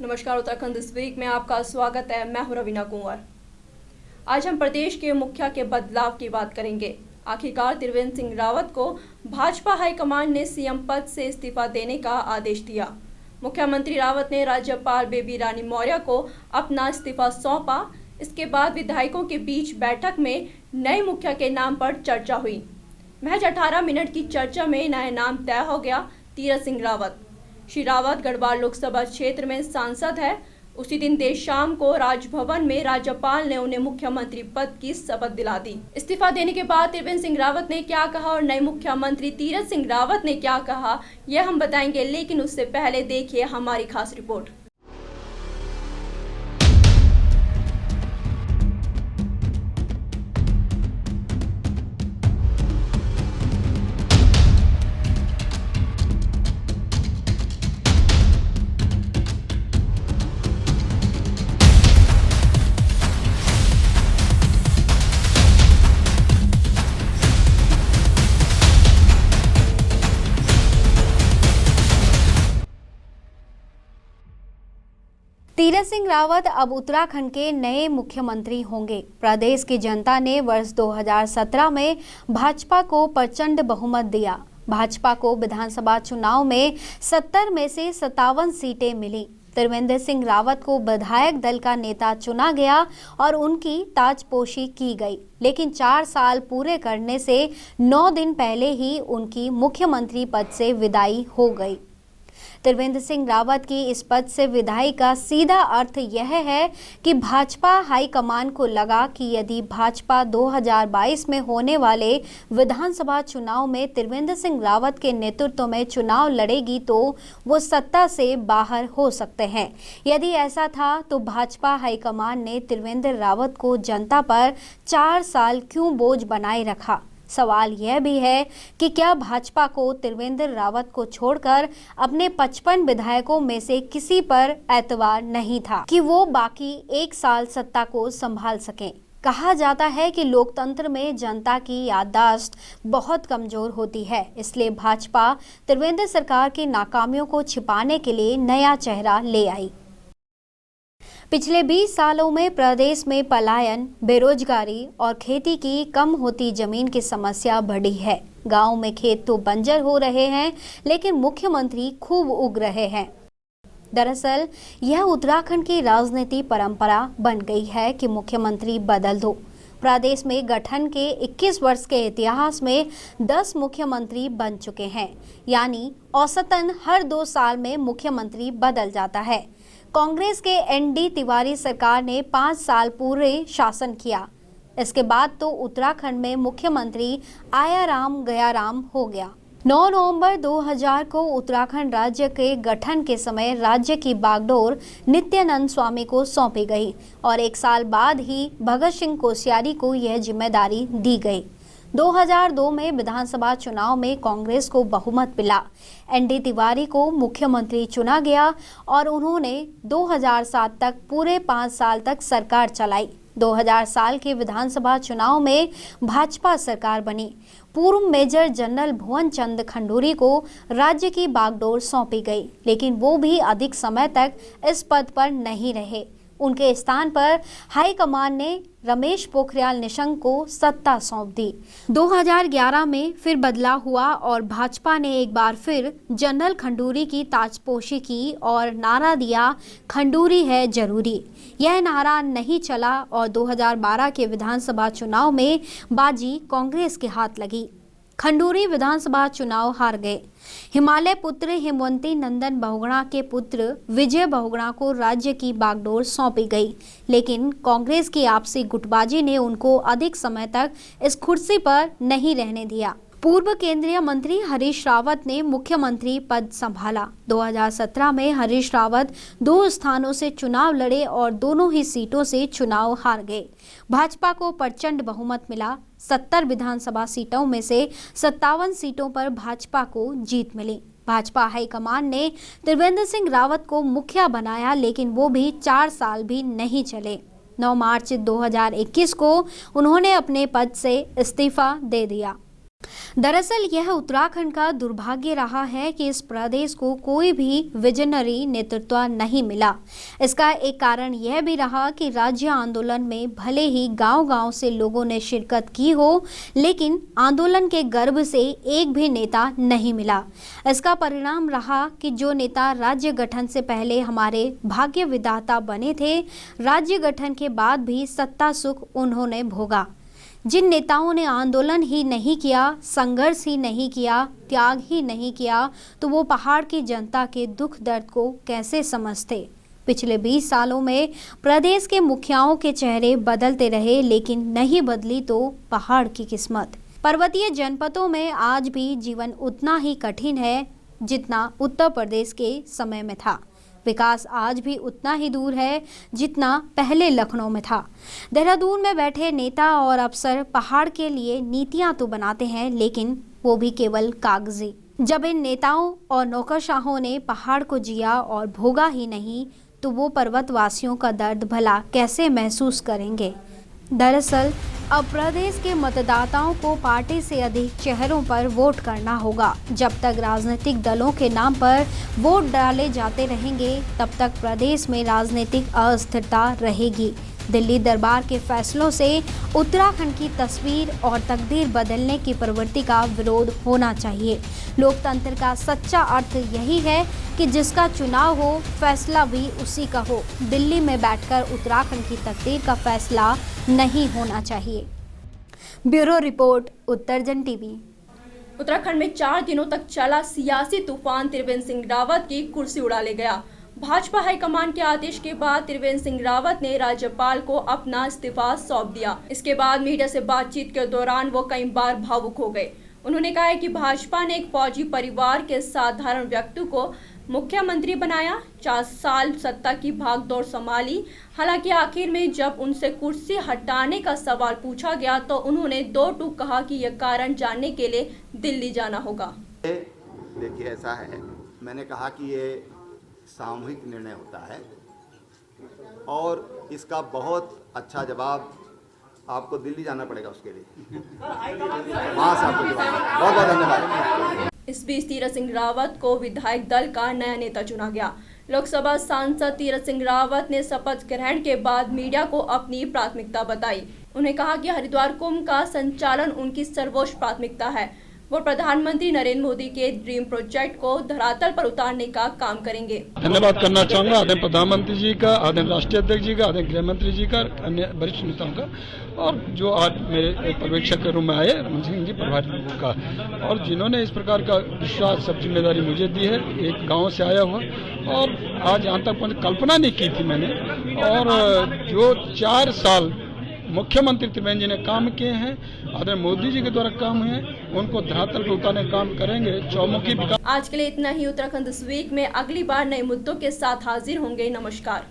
नमस्कार, Uttarakhand this week में आपका स्वागत है। मैं हूं रवीना कुंवर। आज हम प्रदेश के मुखिया के बदलाव की बात करेंगे। आखिरकार त्रिवेंद्र सिंह रावत को भाजपा हाईकमान ने सीएम पद से इस्तीफा देने का आदेश दिया। मुख्यमंत्री रावत ने राज्यपाल बेबी रानी मौर्य को अपना इस्तीफा सौंपा। इसके बाद विधायकों के बीच बैठक में नए मुखिया के नाम पर चर्चा हुई। महज 18 मिनट की चर्चा में नया नाम तय हो गया, तीरथ सिंह रावत। श्री रावत गढ़वाल लोकसभा क्षेत्र में सांसद है। उसी दिन देर शाम को राजभवन में राज्यपाल ने उन्हें मुख्यमंत्री पद की शपथ दिला दी। इस्तीफा देने के बाद त्रिवेंद्र सिंह रावत ने क्या कहा और नए मुख्यमंत्री तीरथ सिंह रावत ने क्या कहा, यह हम बताएंगे, लेकिन उससे पहले देखिए हमारी खास रिपोर्ट। तीरथ सिंह रावत अब उत्तराखंड के नए मुख्यमंत्री होंगे। प्रदेश की जनता ने वर्ष 2017 में भाजपा को प्रचंड बहुमत दिया। भाजपा को विधानसभा चुनाव में 70 में से 57 सीटें मिली। त्रिवेंद्र सिंह रावत को विधायक दल का नेता चुना गया और उनकी ताजपोशी की गई, लेकिन 4 साल पूरे करने से 9 दिन पहले ही उनकी मुख्यमंत्री पद से विदाई हो गई। त्रिवेंद्र सिंह रावत की इस पद से विदाई का सीधा अर्थ यह है कि भाजपा हाईकमान को लगा कि यदि भाजपा 2022 में होने वाले विधानसभा चुनाव में त्रिवेंद्र सिंह रावत के नेतृत्व में चुनाव लड़ेगी तो वो सत्ता से बाहर हो सकते हैं। यदि ऐसा था तो भाजपा हाईकमान ने त्रिवेंद्र रावत को जनता पर 4 साल क्यों बोझ बनाए रखा। सवाल यह भी है कि क्या भाजपा को त्रिवेंद्र रावत को छोड़कर अपने 55 विधायकों में से किसी पर एतबार नहीं था कि वो बाकी 1 साल सत्ता को संभाल सकें। कहा जाता है कि लोकतंत्र में जनता की याददाश्त बहुत कमजोर होती है, इसलिए भाजपा त्रिवेंद्र सरकार की नाकामियों को छिपाने के लिए नया चेहरा ले आई। पिछले 20 सालों में प्रदेश में पलायन, बेरोजगारी और खेती की कम होती जमीन की समस्या बढ़ी है। गांव में खेत तो बंजर हो रहे हैं, लेकिन मुख्यमंत्री खूब उग रहे हैं। दरअसल यह उत्तराखंड की राजनीति परंपरा बन गई है कि मुख्यमंत्री बदल दो। प्रदेश में गठन के 21 वर्ष के इतिहास में 10 मुख्यमंत्री बन चुके हैं, यानी औसतन हर 2 साल में मुख्यमंत्री बदल जाता है। कांग्रेस के एनडी तिवारी सरकार ने 5 साल पूरे शासन किया। इसके बाद तो उत्तराखंड में मुख्यमंत्री आया राम गया राम हो गया। 9 नवंबर 2000 को उत्तराखंड राज्य के गठन के समय राज्य की बागडोर नित्यानंद स्वामी को सौंपी गई और 1 साल बाद ही भगत सिंह कोश्यारी को यह जिम्मेदारी दी गई। 2002 में विधानसभा चुनाव में कांग्रेस को बहुमत मिला। एनडी तिवारी को मुख्यमंत्री चुना गया और उन्होंने 2007 तक पूरे 5 साल तक सरकार चलाई। 2000 साल के विधानसभा चुनाव में भाजपा सरकार बनी। पूर्व मेजर जनरल भुवन चंद खंडूरी को राज्य की बागडोर सौंपी गई, लेकिन वो भी अधिक समय तक इस पद पर नहीं रहे। उनके स्थान पर हाईकमान ने रमेश पोखरियाल निशंक को सत्ता सौंप दी। 2011 में फिर बदलाव हुआ और भाजपा ने एक बार फिर जनरल खंडूरी की ताजपोशी की और नारा दिया, खंडूरी है जरूरी। यह नारा नहीं चला और 2012 के विधानसभा चुनाव में बाजी कांग्रेस के हाथ लगी। खंडूरी विधानसभा चुनाव हार गए। हिमालय पुत्र हेमवंती नंदन बहुगुणा के पुत्र विजय बहुगुणा को राज्य की बागडोर सौंपी गई, लेकिन कांग्रेस की आपसी गुटबाजी ने उनको अधिक समय तक इस कुर्सी पर नहीं रहने दिया। पूर्व केंद्रीय मंत्री हरीश रावत ने मुख्यमंत्री पद संभाला। 2017 में हरीश रावत 2 स्थानों से चुनाव लड़े और दोनों ही सीटों से चुनाव हार गए। भाजपा को प्रचंड बहुमत मिला। 70 विधानसभा सीटों में से 57 सीटों पर भाजपा को जीत मिली। भाजपा हाईकमान ने त्रिवेंद्र सिंह रावत को मुखिया बनाया, लेकिन वो भी 4 साल भी नहीं चले। 9 मार्च 2021 को उन्होंने अपने पद से इस्तीफा दे दिया। दरअसल यह उत्तराखंड का दुर्भाग्य रहा है कि इस प्रदेश को कोई भी विजनरी नेतृत्व नहीं मिला। इसका एक कारण यह भी रहा कि राज्य आंदोलन में भले ही गांव-गांव से लोगों ने शिरकत की हो, लेकिन आंदोलन के गर्भ से एक भी नेता नहीं मिला। इसका परिणाम रहा कि जो नेता राज्य गठन से पहले हमारे भाग्य विधाता बने थे, राज्य गठन के बाद भी सत्ता सुख उन्होंने भोगा। जिन नेताओं ने आंदोलन ही नहीं किया, संघर्ष ही नहीं किया, त्याग ही नहीं किया, तो वो पहाड़ की जनता के दुख दर्द को कैसे समझते। पिछले 20 सालों में प्रदेश के मुखियाओं के चेहरे बदलते रहे, लेकिन नहीं बदली तो पहाड़ की किस्मत। पर्वतीय जनपदों में आज भी जीवन उतना ही कठिन है जितना उत्तर प्रदेश के समय में था। विकास आज भी उतना ही दूर है जितना पहले लखनऊ में था। देहरादून में बैठे नेता और अफसर पहाड़ के लिए नीतियां तो बनाते हैं, लेकिन वो भी केवल कागजी। जब इन नेताओं और नौकरशाहों ने पहाड़ को जिया और भोगा ही नहीं, तो वो पर्वतवासियों का दर्द भला कैसे महसूस करेंगे। दरअसल अब प्रदेश के मतदाताओं को पार्टी से अधिक चेहरों पर वोट करना होगा। जब तक राजनीतिक दलों के नाम पर वोट डाले जाते रहेंगे, तब तक प्रदेश में राजनीतिक अस्थिरता रहेगी। दिल्ली दरबार के फैसलों से उत्तराखंड की तस्वीर और तकदीर बदलने की प्रवृत्ति का विरोध होना चाहिए। लोकतंत्र का सच्चा अर्थ यही है कि जिसका चुनाव हो, फैसला भी उसी का हो। दिल्ली में बैठकर उत्तराखंड की तकदीर का फैसला नहीं होना चाहिए। Bureau report, Uttarjan TV. Uttarakhand में 4 दिनों तक चला सियासी तूफान त्रिवेंद्र सिंह रावत की कुर्सी उड़ा ले गया। भाजपा हाईकमान के आदेश के बाद त्रिवेंद्र सिंह रावत ने राज्यपाल को अपना इस्तीफा सौंप दिया। इसके बाद मीडिया से बातचीत के दौरान वो कई बार भावुक हो गए। उन्होंने कहा है कि भाजपा ने एक फौजी परिवार के साधारण व्यक्ति को मुख्यमंत्री बनाया, 4 साल सत्ता की भागदौड़ संभाली। हालांकि आखिर में जब उनसे कुर्सी हटाने का सवाल पूछा गया तो उन्होंने 2 टूक कहा कि यह कारण जानने के लिए दिल्ली जाना होगा। देखिए, ऐसा है, मैंने कहा कि ये सामूहिक निर्णय होता है और इसका बहुत अच्छा जवाब आपको दिल्ली जाना पड़ेगा उसके लिए। वहाँ से आपको जवाब। बहुत बहुत धन्यवाद। इस बीच तीरथ सिंह रावत को विधायक दल का नया नेता चुना गया। लोकसभा सांसद तीरथ सिंह रावत ने शपथ ग्रहण के बाद मीडिया को अपनी प्राथमिकता बताई। उन्हें कहा कि हरिद्वार कुंभ का संचालन उनकी सर्वोच्च प्राथमिकता है। वो प्रधानमंत्री नरेंद्र मोदी के ड्रीम प्रोजेक्ट को धरातल पर उतारने का काम करेंगे। धन्यवाद करना चाहूँगा आदरणीय प्रधानमंत्री जी का, आदरणीय राष्ट्रीय अध्यक्ष जी का, आदरणीय गृह मंत्री जी का, अन्य वरिष्ठ नेताओं का, और जो आज मेरे पर्यवेक्षक के रूप में आए रमन सिंह जी प्रभारी का, और जिन्होंने इस प्रकार का विश्वास सब जिम्मेदारी मुझे दी है। एक गाँव से आया हुआ और आज यहाँ तक कल्पना नहीं की थी मैंने। और जो 4 साल मुख्यमंत्री त्रिवेंद्र जी ने काम किए हैं, आदरणीय मोदी जी के द्वारा काम हुए हैं, उनको धरातल पर उतारने का काम करेंगे। चौमुखी विकास। आज के लिए इतना ही। उत्तराखंड दिस वीक में अगली बार नए मुद्दों के साथ हाजिर होंगे। नमस्कार।